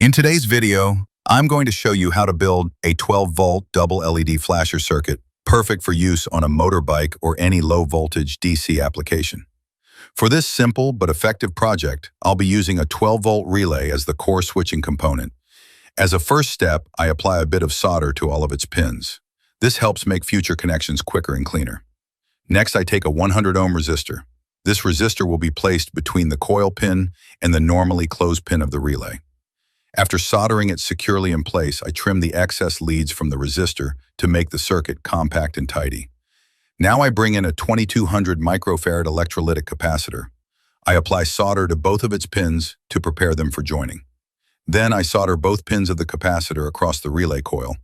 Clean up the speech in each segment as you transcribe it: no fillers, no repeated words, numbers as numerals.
In today's video, I'm going to show you how to build a 12-volt double LED flasher circuit perfect for use on a motorbike or any low-voltage DC application. For this simple but effective project, I'll be using a 12-volt relay as the core switching component. As a first step, I apply a bit of solder to all of its pins. This helps make future connections quicker and cleaner. Next, I take a 100 ohm resistor. This resistor will be placed between the coil pin and the normally closed pin of the relay. After soldering it securely in place, I trim the excess leads from the resistor to make the circuit compact and tidy. Now I bring in a 2200 microfarad electrolytic capacitor. I apply solder to both of its pins to prepare them for joining. Then I solder both pins of the capacitor across the relay coil,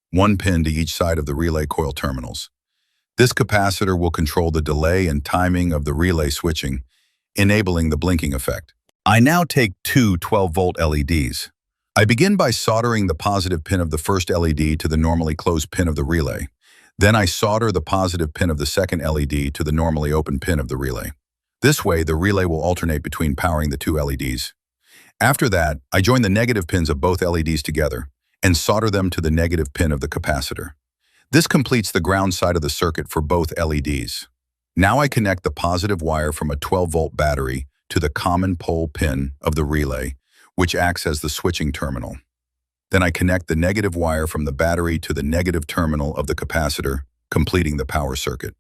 one pin to each side of the relay coil terminals. This capacitor will control the delay and timing of the relay switching, enabling the blinking effect. I now take two 12-volt LEDs. I begin by soldering the positive pin of the first LED to the normally closed pin of the relay. Then I solder the positive pin of the second LED to the normally open pin of the relay. This way, the relay will alternate between powering the two LEDs. After that, I join the negative pins of both LEDs together and solder them to the negative pin of the capacitor. This completes the ground side of the circuit for both LEDs. Now I connect the positive wire from a 12-volt battery to the common pole pin of the relay, which acts as the switching terminal. Then I connect the negative wire from the battery to the negative terminal of the capacitor, completing the power circuit.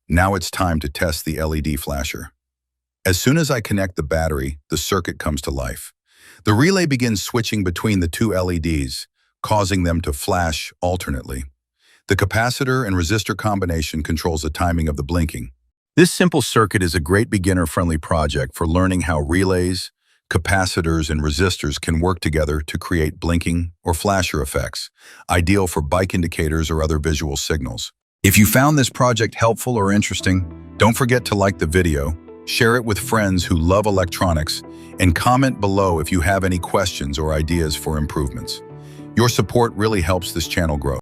Now it's time to test the LED flasher. As soon as I connect the battery, the circuit comes to life. The relay begins switching between the two LEDs, causing them to flash alternately. The capacitor and resistor combination controls the timing of the blinking. This simple circuit is a great beginner-friendly project for learning how relays, capacitors, and resistors can work together to create blinking or flasher effects, ideal for bike indicators or other visual signals. If you found this project helpful or interesting, don't forget to like the video, share it with friends who love electronics, and comment below if you have any questions or ideas for improvements. Your support really helps this channel grow.